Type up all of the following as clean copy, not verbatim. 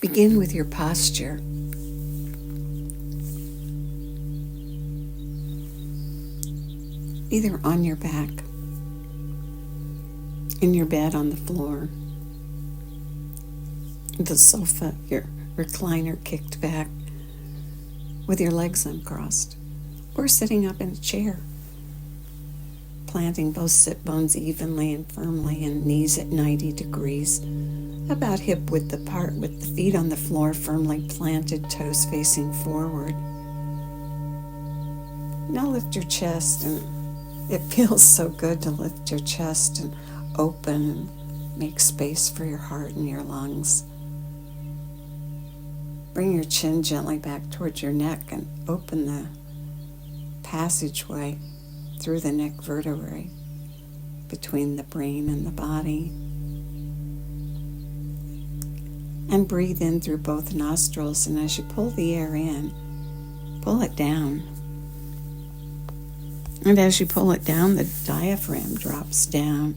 Begin with your posture. Either on your back, in your bed on the floor, the sofa, your recliner kicked back, with your legs uncrossed, or sitting up in a chair, planting both sit bones evenly and firmly and knees at 90 degrees, about hip width apart with the feet on the floor firmly planted, toes facing forward. Now lift your chest, and it feels so good to lift your chest and open and make space for your heart and your lungs. Bring your chin gently back towards your neck and open the passageway through the neck vertebrae between the brain and the body. And breathe in through both nostrils, and as you pull the air in, pull it down. And as you pull it down, the diaphragm drops down,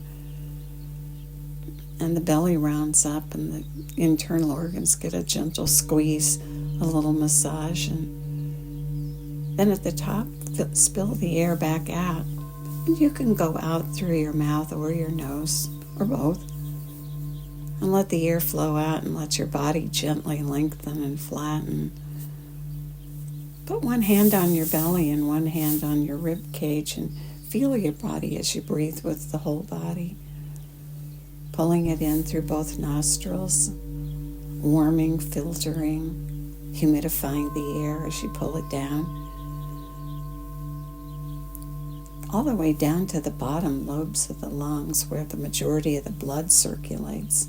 and the belly rounds up, and the internal organs get a gentle squeeze, a little massage, and then at the top, spill the air back out. And you can go out through your mouth or your nose, or both, and let the air flow out and let your body gently lengthen and flatten. Put one hand on your belly and one hand on your rib cage and feel your body as you breathe with the whole body. Pulling it in through both nostrils, warming, filtering, humidifying the air as you pull it down. All the way down to the bottom lobes of the lungs where the majority of the blood circulates,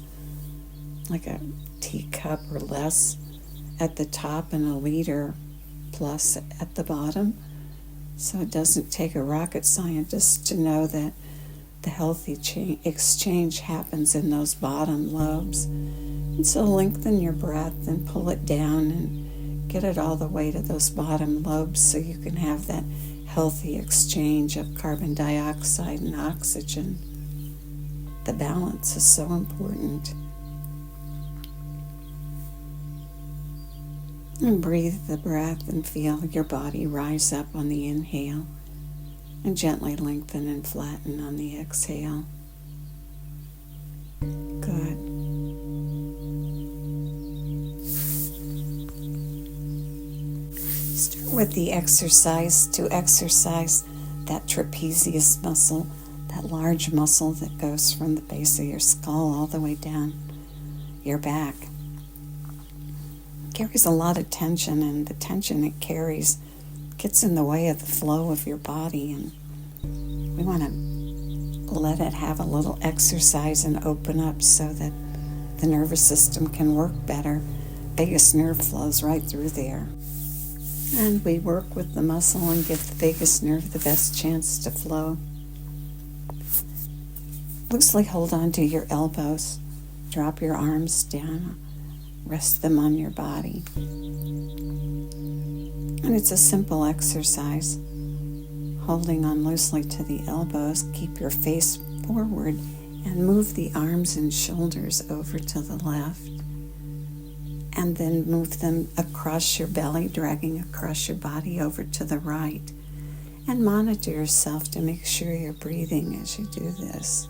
like a teacup or less at the top and a liter plus at the bottom. So it doesn't take a rocket scientist to know that the healthy exchange happens in those bottom lobes. And so lengthen your breath and pull it down and get it all the way to those bottom lobes so you can have that healthy exchange of carbon dioxide and oxygen. The balance is so important. And breathe the breath and feel your body rise up on the inhale and gently lengthen and flatten on the exhale. Good. Start with the exercise to exercise that trapezius muscle, that large muscle that goes from the base of your skull all the way down your back. It carries a lot of tension, and the tension it carries gets in the way of the flow of your body, and we want to let it have a little exercise and open up so that the nervous system can work better. Vagus nerve flows right through there. And we work with the muscle and give the vagus nerve the best chance to flow. Loosely hold on to your elbows. Drop your arms down. Rest them on your body. And it's a simple exercise. Holding on loosely to the elbows, keep your face forward and move the arms and shoulders over to the left. And then move them across your belly, dragging across your body over to the right. And monitor yourself to make sure you're breathing as you do this.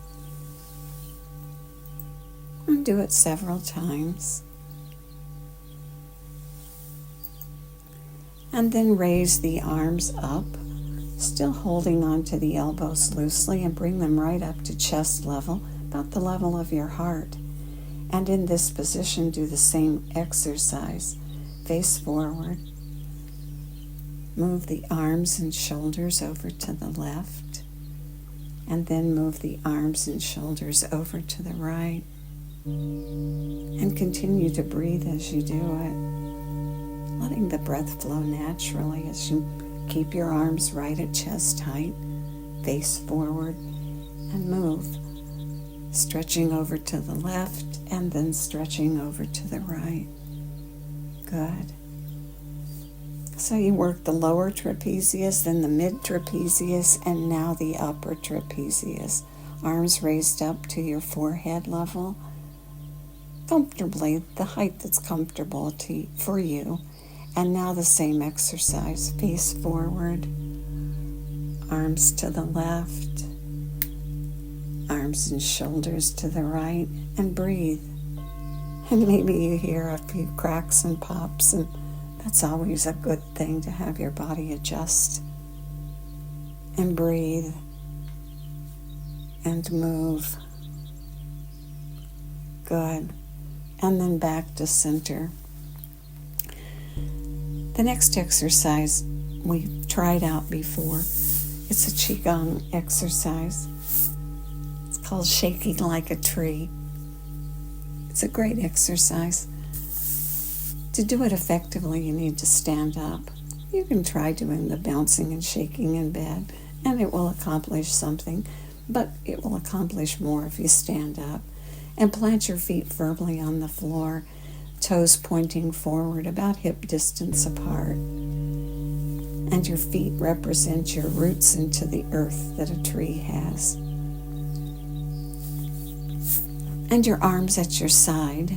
And do it several times. And then raise the arms up, still holding on to the elbows loosely, and bring them right up to chest level, about the level of your heart. And in this position, do the same exercise. Face forward. Move the arms and shoulders over to the left. And then move the arms and shoulders over to the right. And continue to breathe as you do it. Letting the breath flow naturally as you keep your arms right at chest height. Face forward and move. Stretching over to the left and then stretching over to the right. Good. So you work the lower trapezius, then the mid trapezius, and now the upper trapezius. Arms raised up to your forehead level. comfortably, the height that's comfortable for you. And now the same exercise. Face forward, arms to the left, arms and shoulders to the right, and breathe. And maybe you hear a few cracks and pops, and that's always a good thing to have your body adjust. And breathe and move. Good. And then back to center. The next exercise we've tried out before. It's a Qigong exercise. It's called shaking like a tree. It's a great exercise. To do it effectively, you need to stand up. You can try doing the bouncing and shaking in bed, and it will accomplish something, but it will accomplish more if you stand up. And plant your feet firmly on the floor, toes pointing forward about hip distance apart. And your feet represent your roots into the earth that a tree has. And your arms at your side,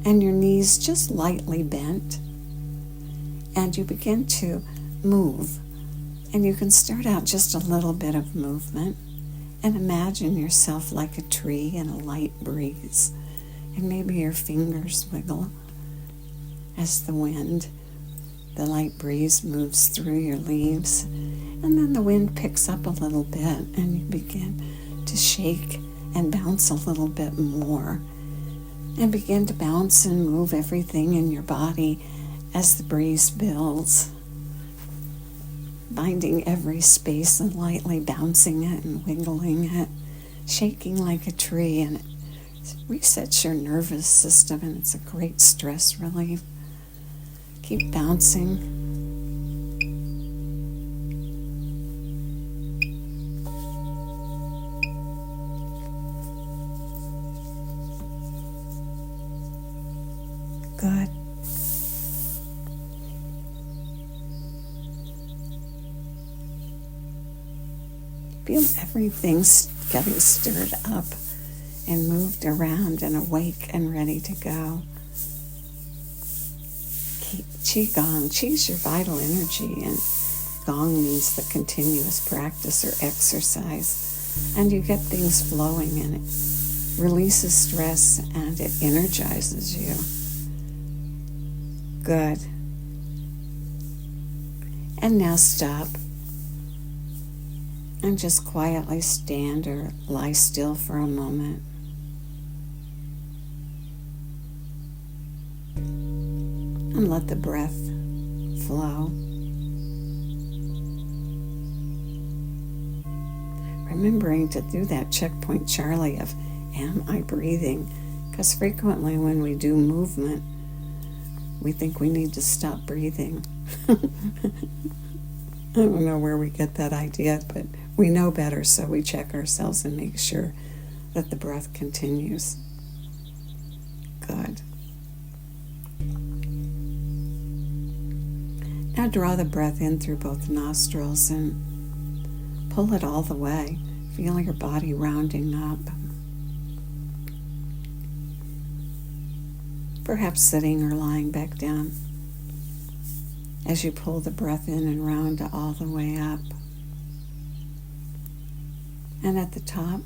and your knees just lightly bent. And you begin to move. And you can start out just a little bit of movement. And imagine yourself like a tree in a light breeze. And maybe your fingers wiggle as the light breeze moves through your leaves. And then the wind picks up a little bit and you begin to shake and bounce a little bit more. And begin to bounce and move everything in your body as the breeze builds. Finding every space and lightly bouncing it and wiggling it, shaking like a tree, and it resets your nervous system, and it's a great stress relief. Keep bouncing. Good. Feel everything getting stirred up and moved around and awake and ready to go. Qigong. Qi's your vital energy, and Gong means the continuous practice or exercise. And you get things flowing, and it releases stress and it energizes you. Good. And now stop. And just quietly stand or lie still for a moment. And let the breath flow. Remembering to do that checkpoint Charlie of, am I breathing? Because frequently when we do movement, we think we need to stop breathing. I don't know where we get that idea, but we know better, so we check ourselves and make sure that the breath continues. Good. Now draw the breath in through both nostrils and pull it all the way. Feel your body rounding up. Perhaps sitting or lying back down as you pull the breath in and round all the way up. And at the top,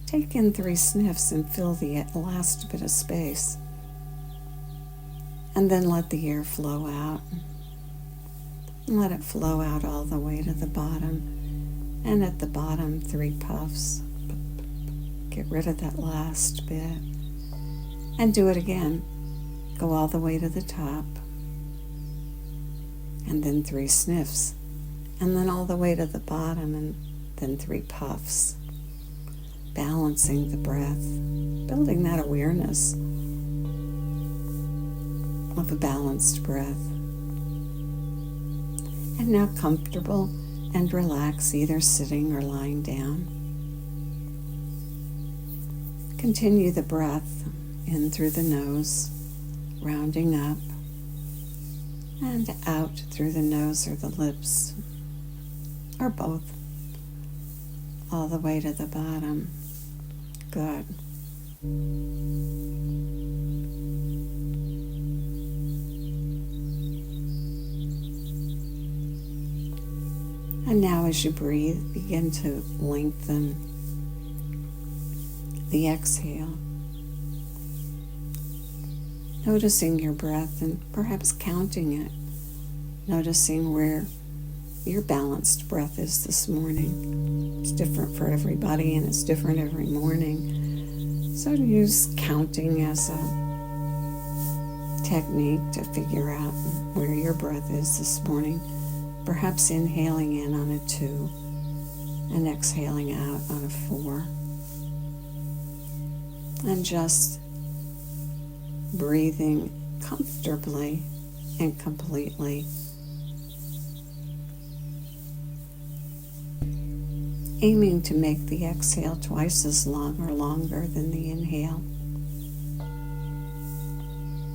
take in 3 sniffs and fill the last bit of space. And then let the air flow out. And let it flow out all the way to the bottom. And at the bottom, 3 puffs. Get rid of that last bit. And do it again. Go all the way to the top. And then 3 sniffs. And then all the way to the bottom, and then 3 puffs. Balancing the breath. Building that awareness of a balanced breath. And now comfortable and relax, either sitting or lying down. Continue the breath in through the nose, rounding up, and out through the nose or the lips, or both, all the way to the bottom. Good. And now as you breathe, begin to lengthen the exhale. Noticing your breath and perhaps counting it. Noticing where your balanced breath is this morning. It's different for everybody and it's different every morning. So use counting as a technique to figure out where your breath is this morning. Perhaps inhaling in on a 2 and exhaling out on a 4. And just breathing comfortably and completely. Aiming to make the exhale twice as long or longer than the inhale.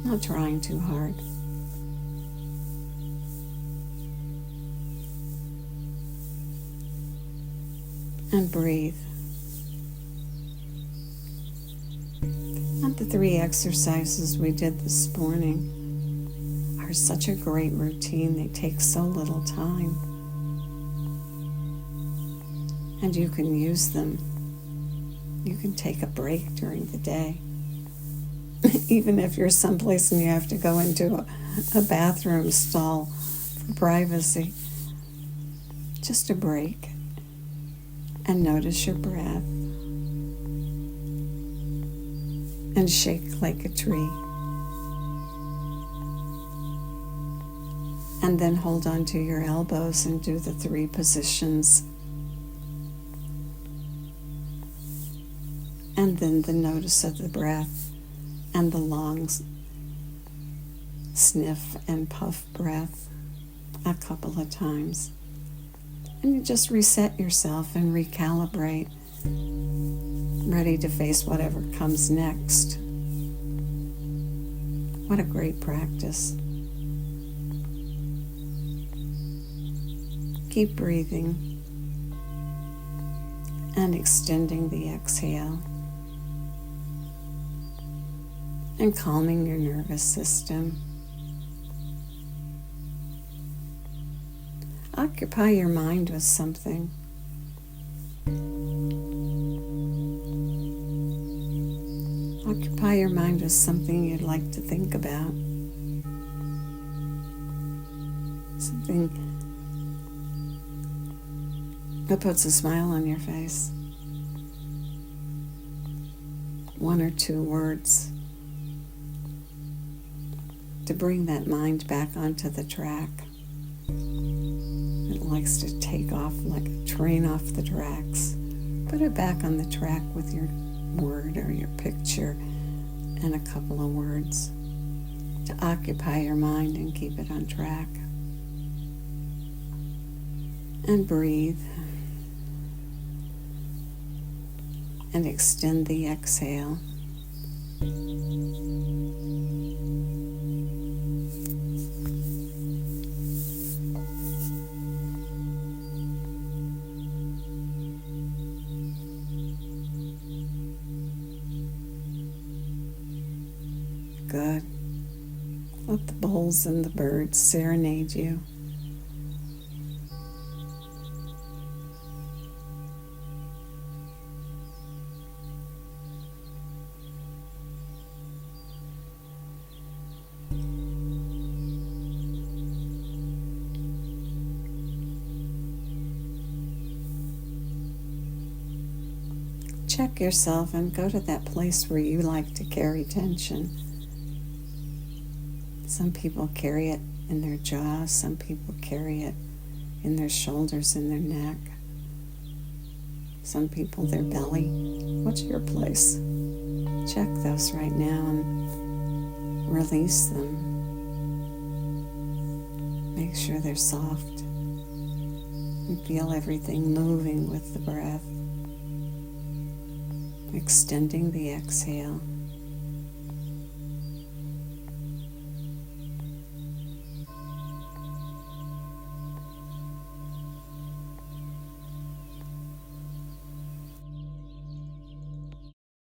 Not trying too hard. And breathe. And the 3 exercises we did this morning are such a great routine. They take so little time. And you can use them. You can take a break during the day. Even if you're someplace and you have to go into a bathroom stall for privacy. Just a break. And notice your breath. And shake like a tree. And then hold on to your elbows and do the 3 positions. And then the notice of the breath and the long sniff and puff breath a couple of times. And you just reset yourself and recalibrate, ready to face whatever comes next. What a great practice. Keep breathing and extending the exhale and calming your nervous system. Occupy your mind with something. Occupy your mind with something you'd like to think about. Something that puts a smile on your face. 1 or 2 words to bring that mind back onto the track. It likes to take off like a train off the tracks. Put it back on the track with your word or your picture and a couple of words to occupy your mind and keep it on track. And breathe. And extend the exhale. Good. Let the bowls and the birds serenade you. Check yourself and go to that place where you like to carry tension. Some people carry it in their jaw, some people carry it in their shoulders, in their neck. Some people their belly. What's your place? Check those right now and release them. Make sure they're soft and feel everything moving with the breath. Extending the exhale.